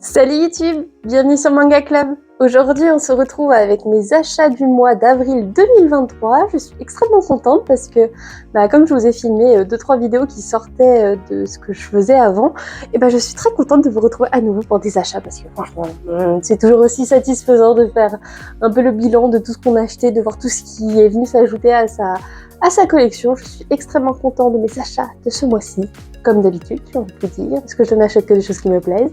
Salut YouTube, bienvenue sur Manga Club. Aujourd'hui on se retrouve avec mes achats du mois d'avril 2023. Je suis extrêmement contente parce que comme je vous ai filmé 2-3 vidéos qui sortaient de ce que je faisais avant, et je suis très contente de vous retrouver à nouveau pour des achats parce que franchement c'est toujours aussi satisfaisant de faire un peu le bilan de tout ce qu'on a acheté, de voir tout ce qui est venu s'ajouter à sa collection. Je suis extrêmement contente de mes achats de ce mois-ci. Comme d'habitude, j'ai envie de dire, parce que je n'achète que des choses qui me plaisent.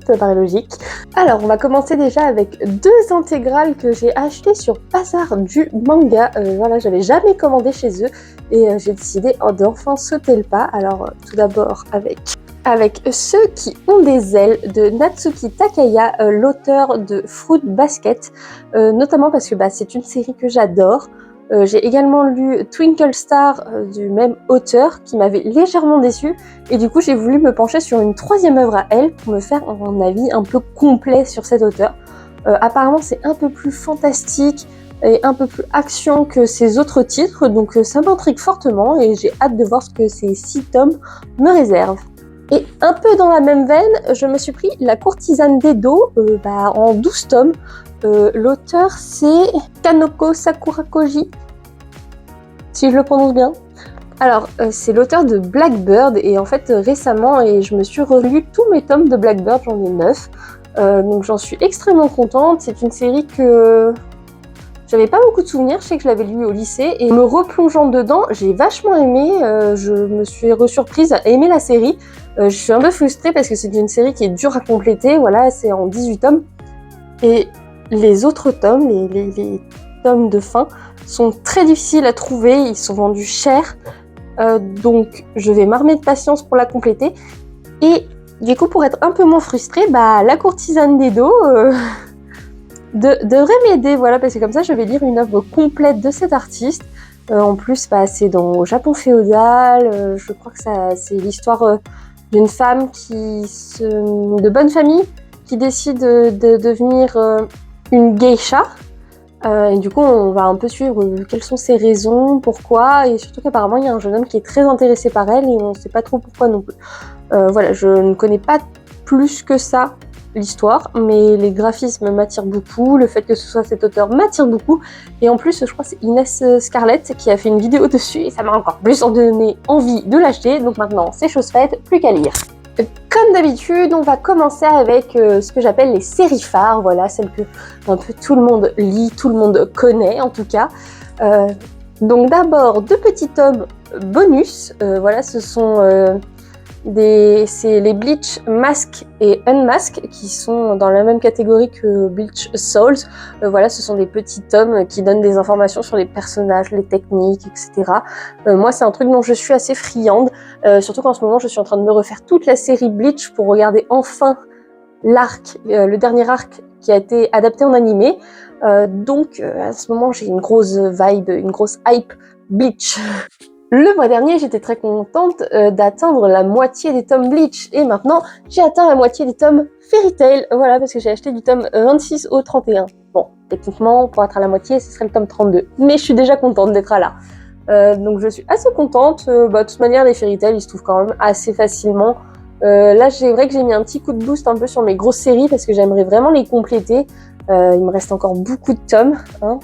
Ça paraît logique. Alors, on va commencer déjà avec 2 intégrales que j'ai achetées sur Bazar du Manga. Voilà, j'avais jamais commandé chez eux et j'ai décidé d'enfin sauter le pas. Alors, tout d'abord avec Ceux qui ont des ailes de Natsuki Takaya, l'auteur de Fruit Basket, notamment parce que c'est une série que j'adore. J'ai également lu Twinkle Star du même auteur qui m'avait légèrement déçue et du coup j'ai voulu me pencher sur une 3e œuvre à elle pour me faire un avis un peu complet sur cet auteur. Apparemment c'est un peu plus fantastique et un peu plus action que ses autres titres, donc ça m'intrigue fortement et j'ai hâte de voir ce que ces 6 tomes me réservent. Et un peu dans la même veine, je me suis pris La courtisane d'Edo en 12 tomes. L'auteur c'est Kanoko Sakurakoji, si je le prononce bien. Alors, c'est l'auteur de Blackbird et en fait récemment, je me suis relu tous mes tomes de Blackbird, j'en ai 9. Donc j'en suis extrêmement contente. C'est une série que j'avais pas beaucoup de souvenirs, je sais que je l'avais lu au lycée et me replongeant dedans, j'ai vachement aimé. Je me suis resurprise à aimer la série. Je suis un peu frustrée parce que c'est une série qui est dure à compléter. Voilà, c'est en 18 tomes. Et les autres tomes, les tomes de fin, sont très difficiles à trouver, ils sont vendus cher, donc je vais m'armer de patience pour la compléter. Et du coup, pour être un peu moins frustrée, La courtisane d'Edo devrait m'aider, voilà, parce que comme ça, je vais lire une œuvre complète de cet artiste. En plus, c'est au Japon féodal, je crois que c'est l'histoire d'une femme de bonne famille qui décide de devenir une geisha. Et du coup, on va un peu suivre quelles sont ses raisons, pourquoi, et surtout qu'apparemment, il y a un jeune homme qui est très intéressé par elle et on ne sait pas trop pourquoi non plus. Voilà, je ne connais pas plus que ça l'histoire, mais les graphismes m'attirent beaucoup, le fait que ce soit cet auteur m'attire beaucoup, et en plus, je crois que c'est Inès Scarlett qui a fait une vidéo dessus, et ça m'a encore plus donné envie de l'acheter, donc maintenant, c'est chose faite, plus qu'à lire. Comme d'habitude, on va commencer avec ce que j'appelle les séries phares, voilà, celles que un peu tout le monde lit, tout le monde connaît en tout cas. Donc d'abord 2 petits tomes bonus, voilà, ce sont c'est les Bleach Mask et Unmask qui sont dans la même catégorie que Bleach Souls. Voilà, ce sont des petits tomes qui donnent des informations sur les personnages, les techniques, etc. Moi, c'est un truc dont je suis assez friande, surtout qu'en ce moment, je suis en train de me refaire toute la série Bleach pour regarder enfin l'arc, le dernier arc qui a été adapté en animé. Donc, à ce moment, j'ai une grosse vibe, une grosse hype Bleach. Le mois dernier, j'étais très contente d'atteindre la moitié des tomes Bleach et maintenant, j'ai atteint la moitié des tomes Fairy Tail, voilà, parce que j'ai acheté du tome 26 au 31. Bon, techniquement, pour être à la moitié, ce serait le tome 32, mais je suis déjà contente d'être là. Donc je suis assez contente. De toute manière, les Fairy Tail, ils se trouvent quand même assez facilement. Là, c'est vrai que j'ai mis un petit coup de boost un peu sur mes grosses séries parce que j'aimerais vraiment les compléter. Il me reste encore beaucoup de tomes, hein.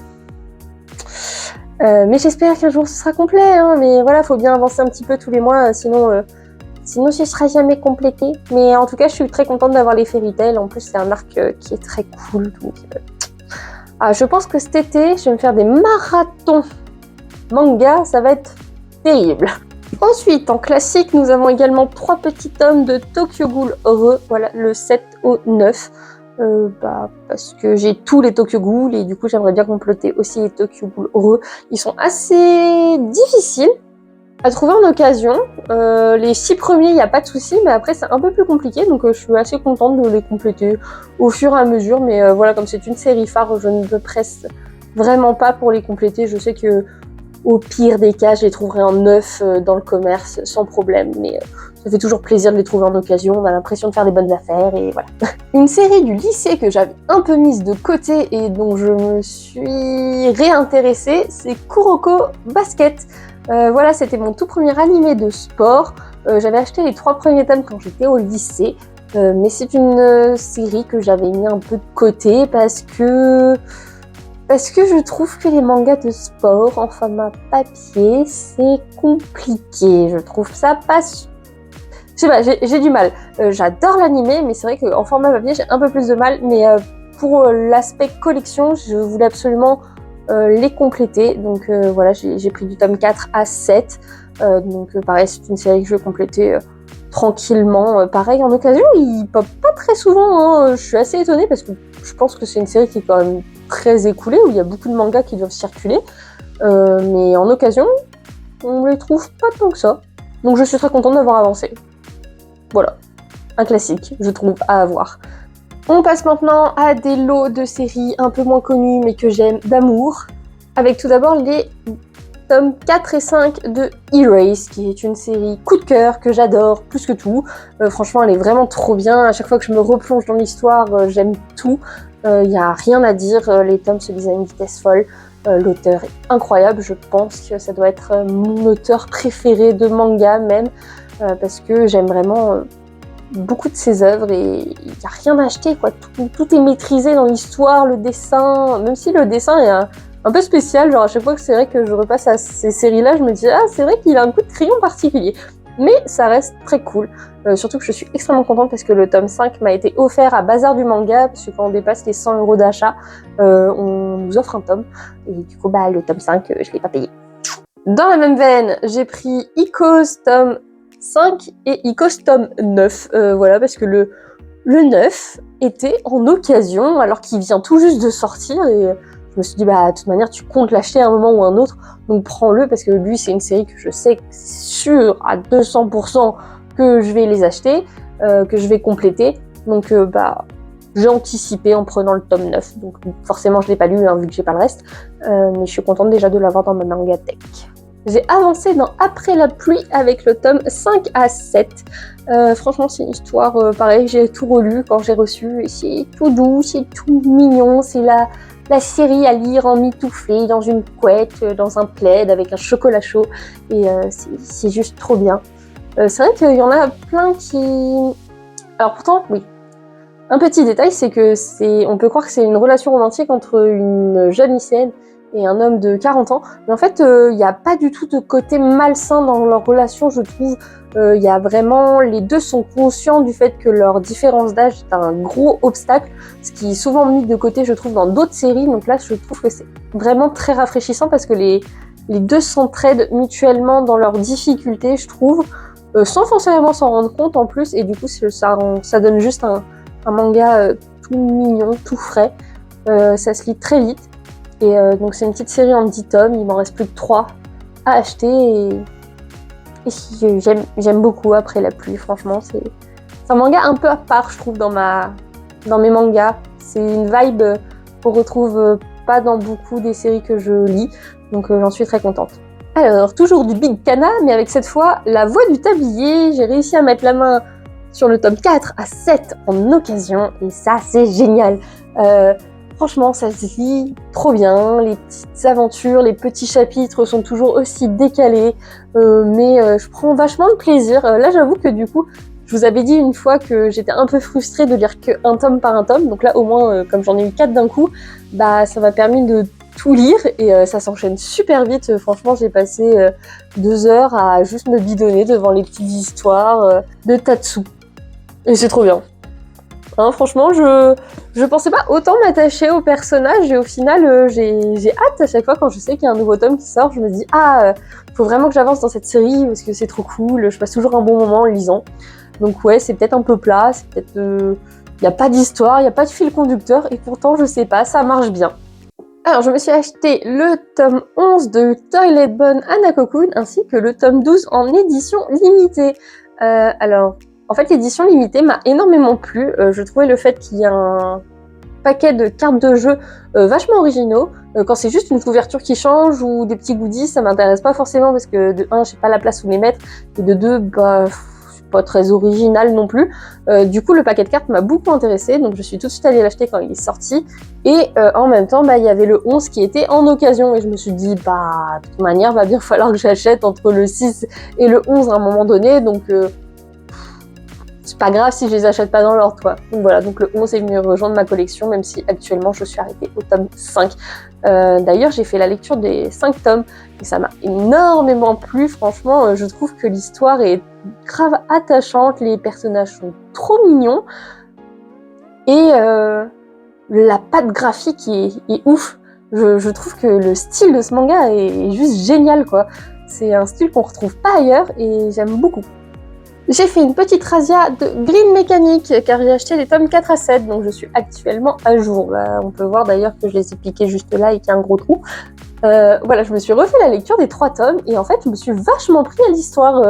Mais j'espère qu'un jour ce sera complet, hein, mais voilà, faut bien avancer un petit peu tous les mois, sinon ce sera jamais complété. Mais en tout cas, je suis très contente d'avoir les Fairy Tail. En plus, c'est un arc qui est très cool. Donc, je pense que cet été, je vais me faire des marathons manga, ça va être terrible. Ensuite, en classique, nous avons également 3 petits tomes de Tokyo Ghoul Re, voilà, le 7 au 9. Parce que j'ai tous les Tokyo Ghoul et du coup j'aimerais bien compléter aussi les Tokyo Ghoul Re. Ils sont assez difficiles à trouver en occasion. Les 6 premiers, il n'y a pas de souci, mais après c'est un peu plus compliqué, donc je suis assez contente de les compléter au fur et à mesure. Mais voilà, comme c'est une série phare, je ne me presse vraiment pas pour les compléter. Je sais que au pire des cas, je les trouverai en neuf dans le commerce sans problème, mais ça fait toujours plaisir de les trouver en occasion, on a l'impression de faire des bonnes affaires et voilà. Une série du lycée que j'avais un peu mise de côté et dont je me suis réintéressée, c'est Kuroko Basket. Voilà, c'était mon tout premier animé de sport. J'avais acheté les 3 premiers tomes quand j'étais au lycée. mais c'est une série que j'avais mis un peu de côté parce que je trouve que les mangas de sport en format papier, c'est compliqué. Je trouve ça pas... Je sais pas, j'ai du mal. J'adore l'animé, mais c'est vrai qu'en format papier, j'ai un peu plus de mal. Mais pour l'aspect collection, je voulais absolument les compléter. Donc voilà, j'ai pris du tome 4 à 7. Donc pareil, c'est une série que je vais compléter tranquillement. Pareil, en occasion, il pop pas très souvent. Hein. Je suis assez étonnée parce que je pense que c'est une série qui est quand même très écoulée, où il y a beaucoup de mangas qui doivent circuler. Mais en occasion, on les trouve pas tant que ça. Donc je suis très contente d'avoir avancé. Voilà, un classique, je trouve, à avoir. On passe maintenant à des lots de séries un peu moins connues, mais que j'aime d'amour. Avec tout d'abord les tomes 4 et 5 de Erase, qui est une série coup de cœur que j'adore plus que tout. Franchement, elle est vraiment trop bien. À chaque fois que je me replonge dans l'histoire, j'aime tout. Il n'y a rien à dire. Les tomes se lisent à une vitesse folle. L'auteur est incroyable. Je pense que ça doit être mon auteur préféré de manga même. Parce que j'aime vraiment beaucoup de ses œuvres et il n'y a rien à acheter, quoi. Tout est maîtrisé dans l'histoire, le dessin, même si le dessin est un peu spécial, genre à chaque fois que c'est vrai que je repasse à ces séries-là, je me dis « Ah, c'est vrai qu'il a un coup de crayon particulier ». Mais ça reste très cool, surtout que je suis extrêmement contente parce que le tome 5 m'a été offert à Bazar du Manga, parce que quand on dépasse les 100 € d'achat, on nous offre un tome, et du coup le tome 5, je l'ai pas payé. Dans la même veine, j'ai pris Icos tome 5 et Icos tome 9, voilà, parce que le 9 était en occasion, alors qu'il vient tout juste de sortir, et je me suis dit, de toute manière, tu comptes l'acheter à un moment ou un autre, donc prends-le, parce que lui, c'est une série que je sais que c'est sûr à 200% que je vais les acheter, que je vais compléter, donc j'ai anticipé en prenant le tome 9, donc forcément je l'ai pas lu, hein, vu que j'ai pas le reste, mais je suis contente déjà de l'avoir dans ma mangatech. J'ai avancé dans Après la pluie avec le tome 5 à 7. Franchement, c'est une histoire, pareil, j'ai tout relu quand j'ai reçu. C'est tout doux, c'est tout mignon. C'est la série à lire en mitouflé, dans une couette, dans un plaid, avec un chocolat chaud. Et c'est juste trop bien. C'est vrai qu'il y en a plein qui... Alors pourtant, oui. Un petit détail, c'est que on peut croire que c'est une relation romantique entre une jeune lycéenne et un homme de 40 ans. Mais en fait, il n'y a pas du tout de côté malsain dans leur relation, je trouve. Il y a vraiment... Les deux sont conscients du fait que leur différence d'âge est un gros obstacle, ce qui est souvent mis de côté, je trouve, dans d'autres séries. Donc là, je trouve que c'est vraiment très rafraîchissant parce que les deux s'entraident mutuellement dans leurs difficultés, je trouve, sans forcément s'en rendre compte en plus. Et du coup, ça donne juste un manga tout mignon, tout frais. Ça se lit très vite. Et donc c'est une petite série en 10 tomes, il m'en reste plus que 3 à acheter et j'aime beaucoup Après la pluie, franchement. C'est un manga un peu à part, je trouve, dans mes mangas. C'est une vibe qu'on retrouve pas dans beaucoup des séries que je lis, donc j'en suis très contente. Alors, toujours du Big Kana, mais avec cette fois La Voix du Tablier. J'ai réussi à mettre la main sur le tome 4 à 7 en occasion, et ça, c'est génial. Franchement, ça se lit trop bien, les petites aventures, les petits chapitres sont toujours aussi décalés, mais je prends vachement de plaisir. Là, j'avoue que du coup, je vous avais dit une fois que j'étais un peu frustrée de lire qu'un tome par un tome, donc là, au moins, comme j'en ai eu 4 d'un coup, ça m'a permis de tout lire, et ça s'enchaîne super vite. Franchement, j'ai passé 2 heures à juste me bidonner devant les petites histoires de Tatsu. Et c'est trop bien. Hein, franchement, je pensais pas autant m'attacher au personnage, et au final, j'ai hâte à chaque fois quand je sais qu'il y a un nouveau tome qui sort. Je me dis, faut vraiment que j'avance dans cette série parce que c'est trop cool, je passe toujours un bon moment en lisant. Donc ouais, c'est peut-être un peu plat, c'est peut-être... y a pas d'histoire, il n'y a pas de fil conducteur, et pourtant, je sais pas, ça marche bien. Alors, je me suis acheté le tome 11 de Toilet Bonne Hanako-kun, ainsi que le tome 12 en édition limitée. Alors... En fait, l'édition limitée m'a énormément plu. Je trouvais le fait qu'il y ait un paquet de cartes de jeu vachement originaux. Quand c'est juste une couverture qui change ou des petits goodies, ça m'intéresse pas forcément parce que de 1, j'ai pas la place où les mettre, et de 2, c'est pas très original non plus. Du coup, le paquet de cartes m'a beaucoup intéressée, donc je suis tout de suite allée l'acheter quand il est sorti. Et en même temps, il y avait le 11 qui était en occasion, et je me suis dit, de toute manière, va bien falloir que j'achète entre le 6 et le 11 à un moment donné, donc... c'est pas grave si je les achète pas dans l'ordre, quoi. Donc voilà, donc le 11 est venu rejoindre ma collection, même si actuellement je suis arrêtée au tome 5. D'ailleurs, j'ai fait la lecture des 5 tomes et ça m'a énormément plu. Franchement, je trouve que l'histoire est grave attachante, les personnages sont trop mignons et la patte graphique est ouf. Je trouve que le style de ce manga est juste génial, quoi. C'est un style qu'on retrouve pas ailleurs et j'aime beaucoup. J'ai fait une petite razzia de Green Mechanic car j'ai acheté les tomes 4 à 7, donc je suis actuellement à jour. Là, on peut voir d'ailleurs que je les ai piqués juste là et qu'il y a un gros trou. Voilà, je me suis refait la lecture des 3 tomes et en fait, je me suis vachement pris à l'histoire.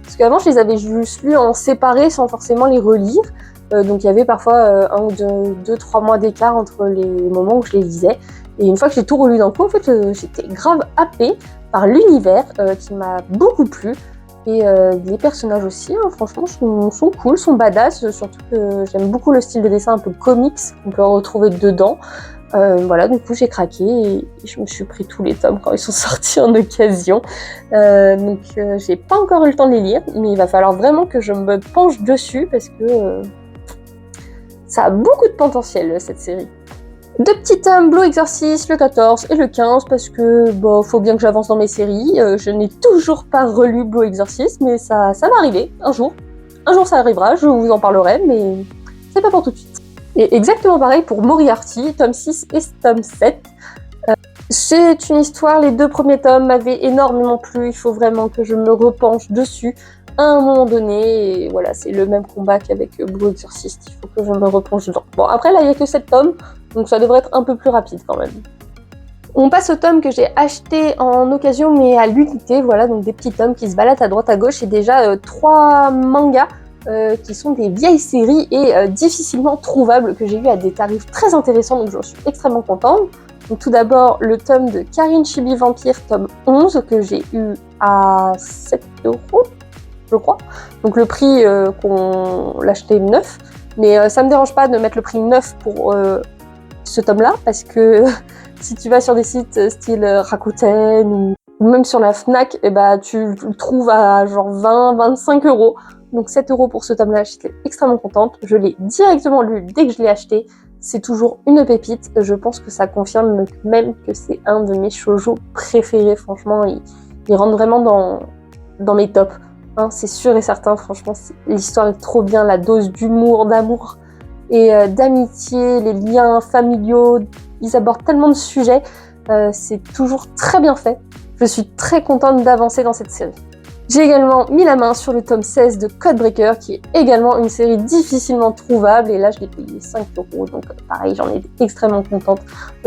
Parce qu'avant, je les avais juste lus en séparé sans forcément les relire. Donc il y avait parfois 1 ou 2-3 mois d'écart entre les moments où je les lisais. Et une fois que j'ai tout relu d'un coup, en fait, j'étais grave happée par l'univers qui m'a beaucoup plu. Et les personnages aussi, hein, franchement, sont cool, sont badass. Surtout que j'aime beaucoup le style de dessin un peu comics qu'on peut retrouver dedans. Voilà, du coup, j'ai craqué et je me suis pris tous les tomes quand ils sont sortis en occasion. Donc, j'ai pas encore eu le temps de les lire, mais il va falloir vraiment que je me penche dessus parce que ça a beaucoup de potentiel, cette série. 2 petits tomes Blue Exorcist, le 14 et le 15, parce que faut bien que j'avance dans mes séries. Je n'ai toujours pas relu Blue Exorcist, mais ça va arriver un jour. Un jour ça arrivera, je vous en parlerai, mais c'est pas pour tout de suite. Et exactement pareil pour Moriarty, tome 6 et tome 7. C'est une histoire, les 2 premiers tomes m'avaient énormément plu, il faut vraiment que je me repenche dessus à un moment donné, et voilà, c'est le même combat qu'avec Blue Exorcist, il faut que je me repenche dedans. Bon, après là, il n'y a que 7 tomes, donc ça devrait être un peu plus rapide quand même. On passe au tome que j'ai acheté en occasion, mais à l'unité, voilà, donc des petits tomes qui se baladent à droite à gauche, et déjà 3 mangas qui sont des vieilles séries et difficilement trouvables, que j'ai eu à des tarifs très intéressants, donc j'en suis extrêmement contente. Donc tout d'abord, le tome de Karin Chibi Vampire, tome 11, que j'ai eu à 7€, je crois. Donc le prix qu'on l'achetait neuf, mais ça me dérange pas de mettre le prix neuf pour ce tome-là, parce que si tu vas sur des sites style Rakuten ou même sur la Fnac, tu le trouves à genre 20-25€. Donc 7€ pour ce tome-là, j'étais extrêmement contente. Je l'ai directement lu dès que je l'ai acheté. C'est toujours une pépite. Je pense que ça confirme même que c'est un de mes shoujo préférés. Franchement, il rentre vraiment dans mes tops. Hein, c'est sûr et certain, franchement, l'histoire est trop bien. La dose d'humour, d'amour et d'amitié, les liens familiaux, ils abordent tellement de sujets. C'est toujours très bien fait. Je suis très contente d'avancer dans cette série. J'ai également mis la main sur le tome 16 de Codebreaker, qui est également une série difficilement trouvable, et là je l'ai payé 5€, donc pareil, j'en ai extrêmement contente.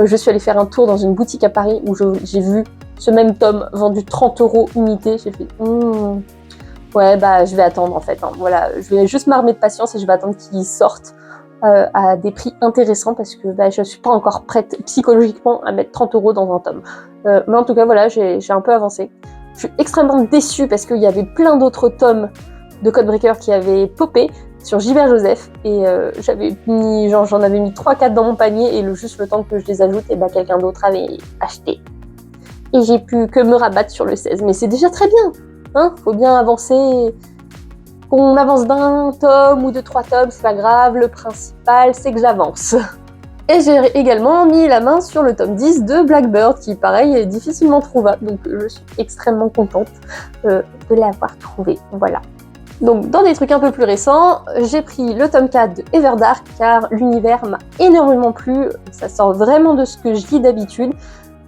Je suis allée faire un tour dans une boutique à Paris où j'ai vu ce même tome vendu 30€ unité, j'ai fait ouais, je vais attendre en fait, hein. Voilà, je vais juste m'armer de patience et je vais attendre qu'il sorte à des prix intéressants, parce que je suis pas encore prête psychologiquement à mettre 30€ dans un tome. Mais en tout cas, voilà, j'ai un peu avancé. Je suis extrêmement déçue parce qu'il y avait plein d'autres tomes de Codebreaker qui avaient popé sur Gilbert Joseph, et j'en avais mis 3-4 dans mon panier, et juste le temps que je les ajoute, et quelqu'un d'autre avait acheté. Et j'ai pu que me rabattre sur le 16, mais c'est déjà très bien, hein, faut bien avancer. Qu'on avance d'un tome ou de 3 tomes, c'est pas grave, le principal c'est que j'avance. Et j'ai également mis la main sur le tome 10 de Blackbird, qui pareil est difficilement trouvable, donc je suis extrêmement contente de l'avoir trouvé, voilà. Donc dans des trucs un peu plus récents, j'ai pris le tome 4 de Everdark, car l'univers m'a énormément plu, ça sort vraiment de ce que je lis d'habitude.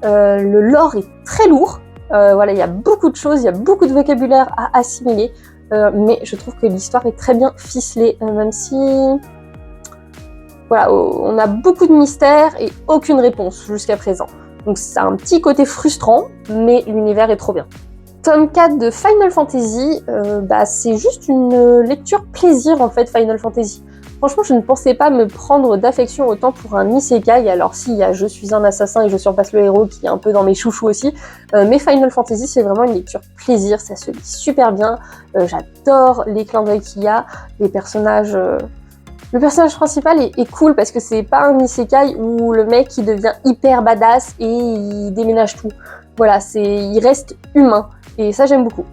Le lore est très lourd, voilà, il y a beaucoup de choses, il y a beaucoup de vocabulaire à assimiler, mais je trouve que l'histoire est très bien ficelée, même si... Voilà, on a beaucoup de mystères et aucune réponse jusqu'à présent. Donc c'est un petit côté frustrant, mais l'univers est trop bien. Tome 4 de Final Fantasy, c'est juste une lecture plaisir en fait, Final Fantasy. Franchement, je ne pensais pas me prendre d'affection autant pour un isekai. Alors si, il y a Je suis un assassin et je surpasse le héros qui est un peu dans mes chouchous aussi, mais Final Fantasy, c'est vraiment une lecture plaisir, ça se lit super bien. J'adore les clins d'œil qu'il y a, les personnages... Le personnage principal est cool parce que c'est pas un isekai où le mec il devient hyper badass et il déménage tout. Voilà, il reste humain et ça j'aime beaucoup.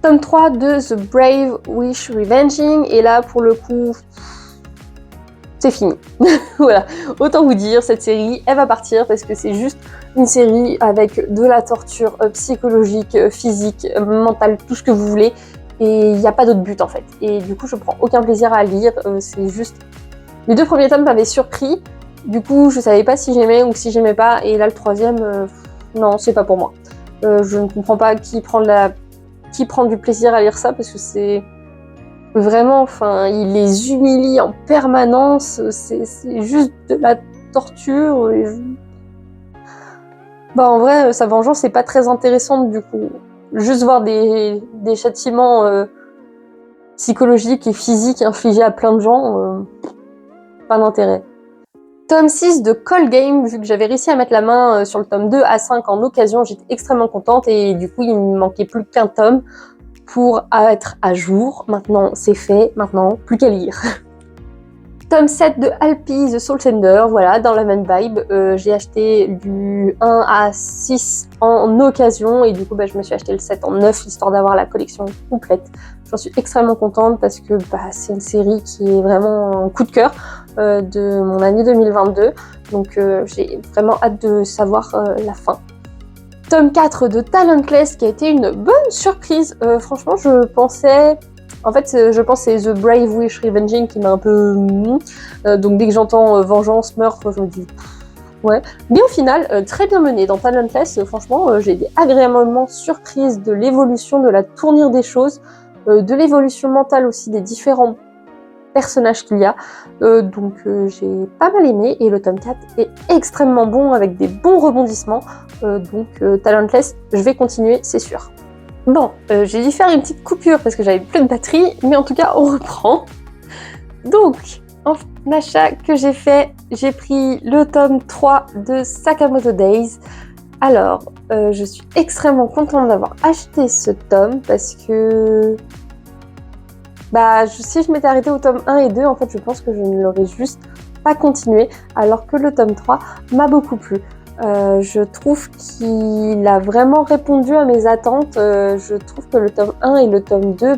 Tome 3 de The Brave Wish Revenging, et là pour le coup, c'est fini. Voilà, autant vous dire, cette série, elle va partir parce que c'est juste une série avec de la torture psychologique, physique, mentale, tout ce que vous voulez, et il n'y a pas d'autre but en fait. Et du coup, je prends aucun plaisir à lire, c'est juste... Les 2 premiers tomes m'avaient surpris, du coup, je savais pas si j'aimais ou si j'aimais pas, et là, le 3e, non, c'est pas pour moi. Je ne comprends pas qui prend du plaisir à lire ça, parce que c'est... Vraiment, enfin, il les humilie en permanence, c'est juste de la torture. Bah, en vrai, sa vengeance n'est pas très intéressante du coup. Juste voir des châtiments psychologiques et physiques infligés à plein de gens, pas d'intérêt. Tome 6 de Call Game, vu que j'avais réussi à mettre la main sur le tome 2 à 5 en occasion, j'étais extrêmement contente et du coup il ne me manquait plus qu'un tome pour être à jour. Maintenant c'est fait, maintenant plus qu'à lire. Tome 7 de Alpi The Soul Sender, voilà, dans la même vibe. J'ai acheté du 1 à 6 en occasion et du coup je me suis acheté le 7 en 9 histoire d'avoir la collection complète. J'en suis extrêmement contente parce que c'est une série qui est vraiment un coup de cœur de mon année 2022. Donc j'ai vraiment hâte de savoir la fin. Tome 4 de Talentless qui a été une bonne surprise. Franchement, je pensais que c'est The Brave Wish Revenging qui m'a un peu... donc dès que j'entends vengeance, meurtre, je me dis... Ouais. Mais au final, très bien mené. Dans Talentless, franchement, j'ai été agréablement surprise de l'évolution, de la tournure des choses, de l'évolution mentale aussi des différents personnages qu'il y a. Donc j'ai pas mal aimé et le tome 4 est extrêmement bon avec des bons rebondissements. Donc Talentless, je vais continuer, c'est sûr. Bon, j'ai dû faire une petite coupure parce que j'avais plus de batterie, mais en tout cas on reprend. Donc, en achat que j'ai fait, j'ai pris le tome 3 de Sakamoto Days. Alors, je suis extrêmement contente d'avoir acheté ce tome parce que... si je m'étais arrêtée au tome 1 et 2, en fait, je pense que je ne l'aurais juste pas continué, alors que le tome 3 m'a beaucoup plu. Je trouve qu'il a vraiment répondu à mes attentes. Je trouve que le tome 1 et le tome 2,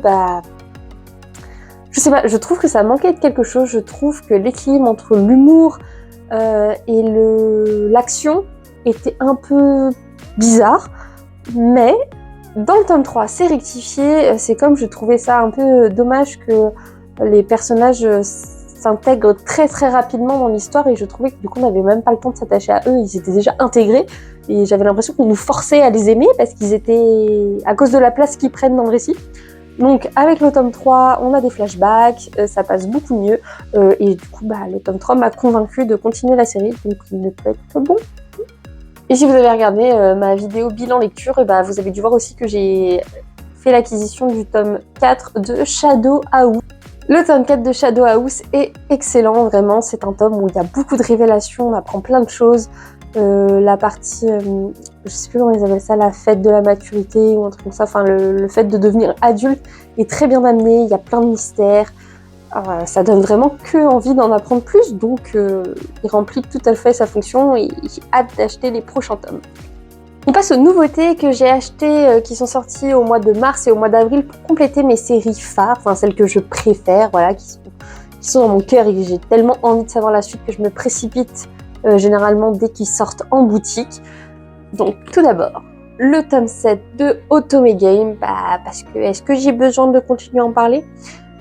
je sais pas, je trouve que ça manquait de quelque chose. Je trouve que l'équilibre entre l'humour et l'action était un peu bizarre, mais dans le tome 3, c'est rectifié. C'est comme je trouvais ça un peu dommage que les personnages s'intègrent très très rapidement dans l'histoire et je trouvais que du coup on n'avait même pas le temps de s'attacher à eux, ils étaient déjà intégrés et j'avais l'impression qu'on nous forçait à les aimer parce qu'ils étaient à cause de la place qu'ils prennent dans le récit. Donc avec le tome 3, on a des flashbacks, ça passe beaucoup mieux et du coup le tome 3 m'a convaincue de continuer la série, donc il ne peut être que bon. Et si vous avez regardé ma vidéo bilan lecture, vous avez dû voir aussi que j'ai fait l'acquisition du tome 4 de Shadow House. Le tome 4 de Shadow House est excellent, vraiment, c'est un tome où il y a beaucoup de révélations, on apprend plein de choses. La partie, je sais plus comment ils appellent ça, la fête de la maturité ou un truc comme ça, enfin le fait de devenir adulte est très bien amené, il y a plein de mystères. Ça donne vraiment que envie d'en apprendre plus, donc il remplit tout à fait sa fonction et j'ai hâte d'acheter les prochains tomes. On passe aux nouveautés que j'ai achetées qui sont sorties au mois de mars et au mois d'avril pour compléter mes séries phares, enfin celles que je préfère, voilà, qui sont dans mon cœur et que j'ai tellement envie de savoir la suite que je me précipite généralement dès qu'ils sortent en boutique. Donc tout d'abord, le tome 7 de Otome Game, parce que est-ce que j'ai besoin de continuer à en parler ?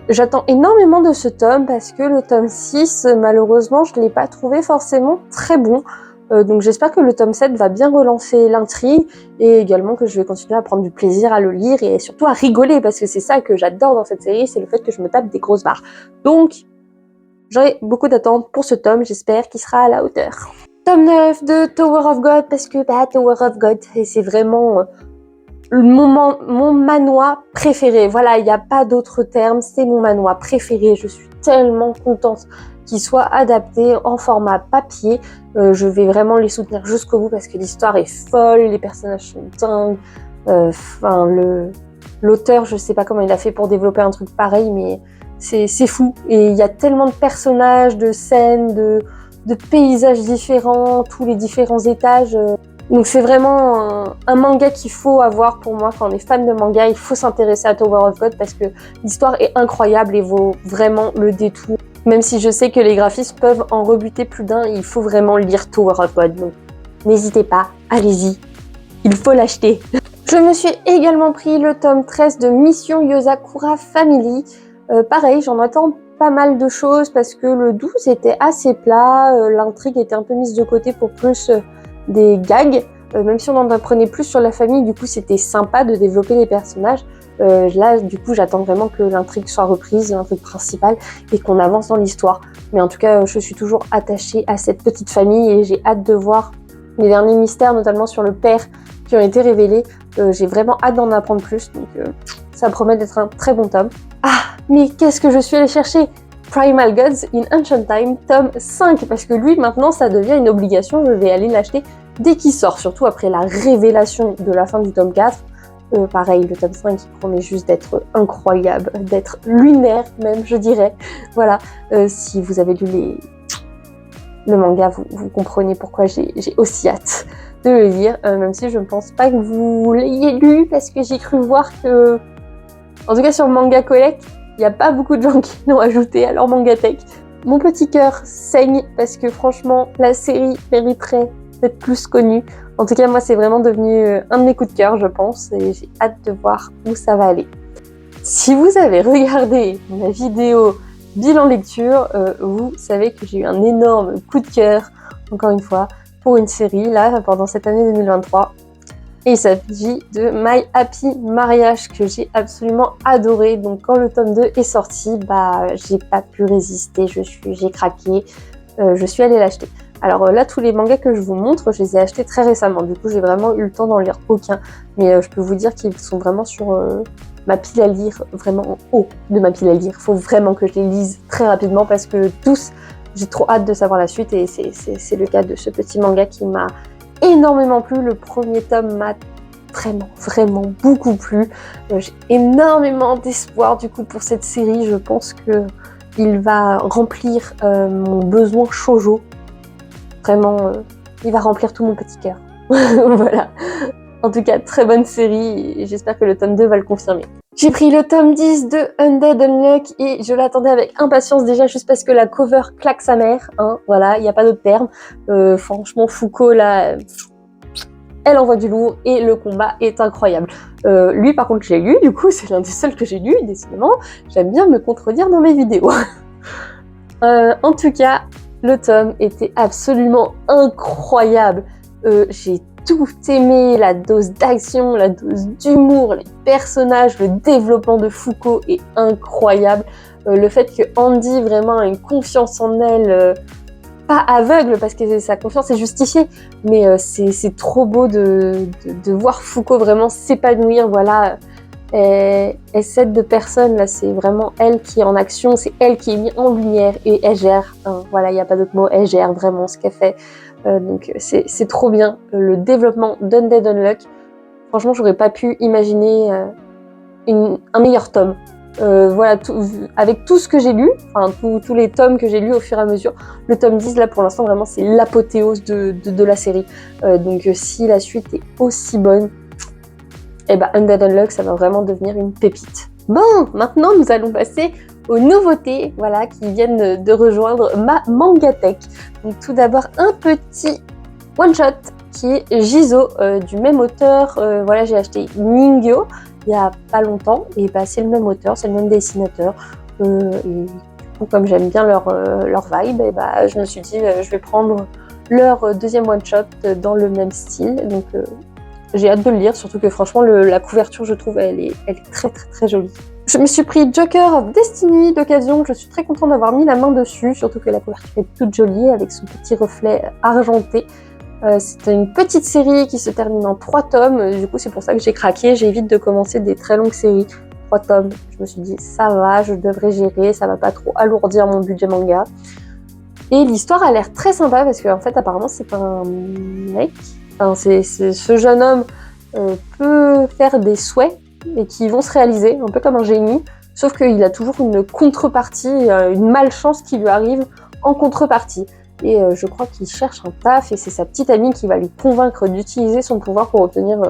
J'attends énormément de ce tome parce que le tome 6, malheureusement, je ne l'ai pas trouvé forcément très bon. Donc j'espère que le tome 7 va bien relancer l'intrigue et également que je vais continuer à prendre du plaisir à le lire et surtout à rigoler parce que c'est ça que j'adore dans cette série, c'est le fait que je me tape des grosses barres. Donc j'aurai beaucoup d'attentes pour ce tome, j'espère qu'il sera à la hauteur. Tome 9 de Tower of God parce que Tower of God, c'est vraiment... mon manoir préféré, voilà, il n'y a pas d'autre terme, c'est mon manoir préféré, je suis tellement contente qu'il soit adapté en format papier, je vais vraiment les soutenir jusqu'au bout parce que l'histoire est folle, les personnages sont dingues, l'auteur, je sais pas comment il a fait pour développer un truc pareil, mais c'est fou, et il y a tellement de personnages, de scènes, de paysages différents, tous les différents étages... Donc c'est vraiment un manga qu'il faut avoir pour moi. Quand on est fan de manga, il faut s'intéresser à Tower of God parce que l'histoire est incroyable et vaut vraiment le détour. Même si je sais que les graphismes peuvent en rebuter plus d'un, il faut vraiment lire Tower of God. Donc n'hésitez pas, allez-y, il faut l'acheter. Je me suis également pris le tome 13 de Mission Yozakura Family. Pareil, j'en attends pas mal de choses parce que le 12 était assez plat, l'intrigue était un peu mise de côté pour plus des gags, même si on en apprenait plus sur la famille, du coup c'était sympa de développer les personnages. Là, du coup, j'attends vraiment que l'intrigue soit reprise, l'intrigue principale, et qu'on avance dans l'histoire. Mais en tout cas, je suis toujours attachée à cette petite famille et j'ai hâte de voir les derniers mystères, notamment sur le père, qui ont été révélés. J'ai vraiment hâte d'en apprendre plus, donc ça promet d'être un très bon tome. Ah, mais qu'est-ce que je suis allée chercher? Primal Gods in Ancient Time, tome 5, parce que lui, maintenant, ça devient une obligation, je vais aller l'acheter dès qu'il sort, surtout après la révélation de la fin du tome 4. Pareil, le tome 5 qui promet juste d'être incroyable, d'être lunaire même, je dirais. Voilà, si vous avez lu le manga, vous comprenez pourquoi j'ai aussi hâte de le lire, même si je ne pense pas que vous l'ayez lu, parce que j'ai cru voir que, en tout cas sur Manga Collect, il n'y a pas beaucoup de gens qui l'ont ajouté à leur mangatech. Mon petit cœur saigne parce que franchement, la série mériterait d'être plus connue. En tout cas, moi, c'est vraiment devenu un de mes coups de cœur, je pense, et j'ai hâte de voir où ça va aller. Si vous avez regardé ma vidéo bilan lecture, vous savez que j'ai eu un énorme coup de cœur, encore une fois, pour une série, là, pendant cette année 2023. Et il s'agit de My Happy Marriage, que j'ai absolument adoré. Donc quand le tome 2 est sorti, j'ai pas pu résister, j'ai craqué, je suis allée l'acheter. Alors là, tous les mangas que je vous montre, je les ai achetés très récemment. Du coup, j'ai vraiment eu le temps d'en lire aucun. Mais je peux vous dire qu'ils sont vraiment sur ma pile à lire, vraiment en haut de ma pile à lire. Il faut vraiment que je les lise très rapidement parce que tous, j'ai trop hâte de savoir la suite. Et c'est le cas de ce petit manga qui m'a énormément plu. Le premier tome m'a vraiment beaucoup plu. J'ai énormément d'espoir du coup pour cette série. Je pense que il va remplir mon besoin shoujo. Vraiment, il va remplir tout mon petit cœur. Voilà. En tout cas, très bonne série et j'espère que le tome 2 va le confirmer. J'ai pris le tome 10 de Undead Unluck et je l'attendais avec impatience déjà juste parce que la cover claque sa mère. Hein, voilà, il n'y a pas d'autre terme. Franchement, Foucault, là, elle envoie du lourd et le combat est incroyable. Lui, par contre, j'ai lu, du coup, c'est l'un des seuls que j'ai lu, décidément. J'aime bien me contredire dans mes vidéos. En tout cas, le tome était absolument incroyable. J'ai tout aimé, la dose d'action, la dose d'humour, les personnages, le développement de Foucault est incroyable. Le fait que Andy vraiment a une confiance en elle, pas aveugle parce que sa confiance est justifiée, mais c'est trop beau de voir Foucault vraiment s'épanouir, voilà. Elle s'aide de personne, là, c'est vraiment elle qui est en action, c'est elle qui est mise en lumière et elle gère, hein, voilà, il n'y a pas d'autre mot, elle gère vraiment ce qu'elle fait. Donc c'est trop bien. Le développement d'Undead Unluck, franchement, j'aurais pas pu imaginer un meilleur tome. Voilà, avec tout ce que j'ai lu, enfin tous les tomes que j'ai lus au fur et à mesure, le tome 10 là pour l'instant vraiment c'est l'apothéose de la série. Donc si la suite est aussi bonne, et Undead Unluck ça va vraiment devenir une pépite. Bon, maintenant nous allons passer aux nouveautés, voilà, qui viennent de rejoindre ma mangatech. Donc tout d'abord un petit one shot qui est Jizo du même auteur. Voilà, j'ai acheté Ningyo il y a pas longtemps et c'est le même auteur, c'est le même dessinateur. Et du coup, comme j'aime bien leur vibe, je me suis dit je vais prendre leur deuxième one shot dans le même style. Donc j'ai hâte de le lire, surtout que franchement la couverture je trouve elle est très jolie. Je me suis pris Joker of Destiny d'occasion, je suis très contente d'avoir mis la main dessus, surtout que la couverture est toute jolie avec son petit reflet argenté. C'est une petite série qui se termine en 3 tomes, du coup c'est pour ça que j'ai craqué, j'évite de commencer des très longues séries. 3 tomes, je me suis dit ça va, je devrais gérer, ça va pas trop alourdir mon budget manga. Et l'histoire a l'air très sympa parce qu'en fait apparemment c'est un mec, enfin, ce jeune homme peut faire des souhaits et qui vont se réaliser, un peu comme un génie, sauf qu'il a toujours une contrepartie, une malchance qui lui arrive en contrepartie. et je crois qu'il cherche un taf et c'est sa petite amie qui va lui convaincre d'utiliser son pouvoir pour obtenir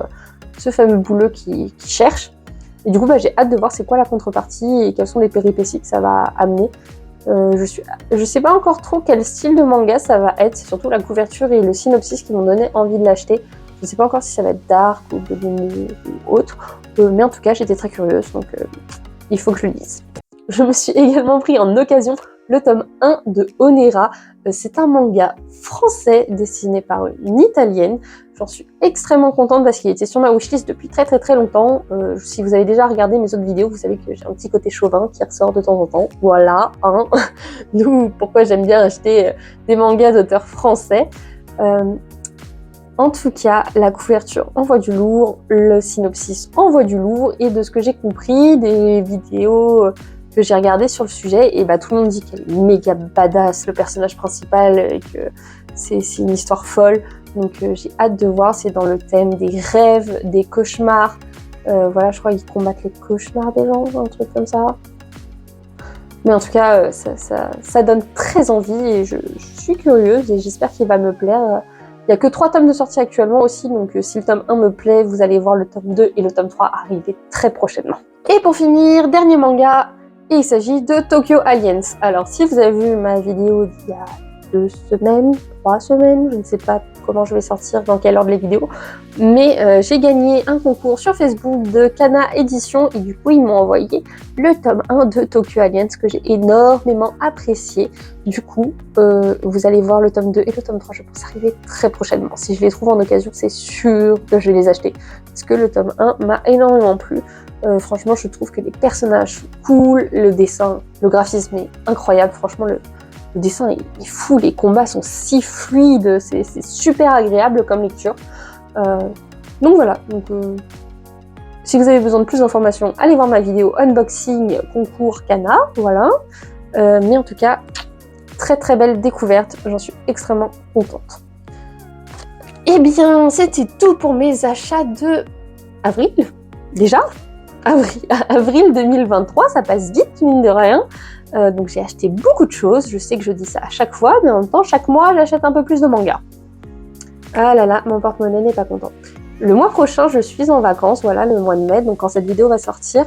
ce fameux boulot qu'il cherche. Et du coup, j'ai hâte de voir c'est quoi la contrepartie et quelles sont les péripéties que ça va amener. Je sais pas encore trop quel style de manga ça va être, c'est surtout la couverture et le synopsis qui m'ont donné envie de l'acheter. Je sais pas encore si ça va être dark ou ou autre, mais en tout cas j'étais très curieuse, donc il faut que je le lise. Je me suis également pris en occasion le tome 1 de Onera. C'est un manga français dessiné par une Italienne. J'en suis extrêmement contente parce qu'il était sur ma wishlist depuis très longtemps. Si vous avez déjà regardé mes autres vidéos, vous savez que j'ai un petit côté chauvin qui ressort de temps en temps. Voilà, hein. D'où pourquoi j'aime bien acheter des mangas d'auteurs français. En tout cas, la couverture envoie du lourd, le synopsis envoie du lourd, et de ce que j'ai compris des vidéos que j'ai regardées sur le sujet, et tout le monde dit qu'elle est méga badass, le personnage principal, et que c'est une histoire folle. Donc j'ai hâte de voir, c'est dans le thème des rêves, des cauchemars. Voilà, je crois qu'ils combattent les cauchemars des gens, un truc comme ça. Mais en tout cas, ça donne très envie, et je suis curieuse, et j'espère qu'il va me plaire. Il n'y a que 3 tomes de sortie actuellement aussi, donc si le tome 1 me plaît, vous allez voir le tome 2 et le tome 3 arriver très prochainement. Et pour finir, dernier manga, et il s'agit de Tokyo Aliens. Alors si vous avez vu ma vidéo d'il y a 2 semaines, 3 semaines, je ne sais pas comment je vais sortir, dans quel ordre les vidéos, mais j'ai gagné un concours sur Facebook de Kana Édition, et du coup ils m'ont envoyé le tome 1 de Tokyo Aliens que j'ai énormément apprécié. Du coup, vous allez voir le tome 2 et le tome 3, je pense, arriver très prochainement. Si je les trouve en occasion, c'est sûr que je vais les acheter, parce que le tome 1 m'a énormément plu. Franchement, je trouve que les personnages sont cool, le dessin, le graphisme est incroyable, franchement, le dessin est fou, les combats sont si fluides, c'est super agréable comme lecture. Donc voilà, si vous avez besoin de plus d'informations, allez voir ma vidéo unboxing concours Kana, voilà. Mais en tout cas, très belle découverte, j'en suis extrêmement contente. Eh bien, c'était tout pour mes achats de avril, déjà avril 2023, ça passe vite, mine de rien. Donc j'ai acheté beaucoup de choses, je sais que je dis ça à chaque fois, mais en même temps, chaque mois, j'achète un peu plus de mangas. Ah là là, mon porte-monnaie n'est pas content. Le mois prochain, je suis en vacances, voilà, le mois de mai, donc quand cette vidéo va sortir,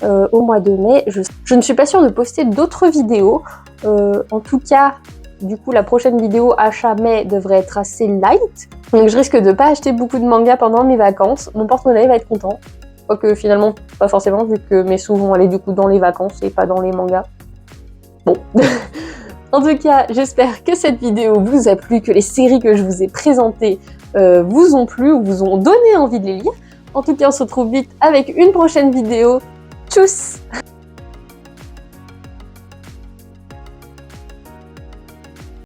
au mois de mai, je ne suis pas sûre de poster d'autres vidéos. En tout cas, du coup, la prochaine vidéo achat mai devrait être assez light, donc je risque de pas acheter beaucoup de mangas pendant mes vacances. Mon porte-monnaie va être content. Quoique finalement, pas forcément, vu que mes sous vont aller du coup dans les vacances et pas dans les mangas. Bon. En tout cas, j'espère que cette vidéo vous a plu, que les séries que je vous ai présentées vous ont plu ou vous ont donné envie de les lire. En tout cas, on se retrouve vite avec une prochaine vidéo. Tchuss!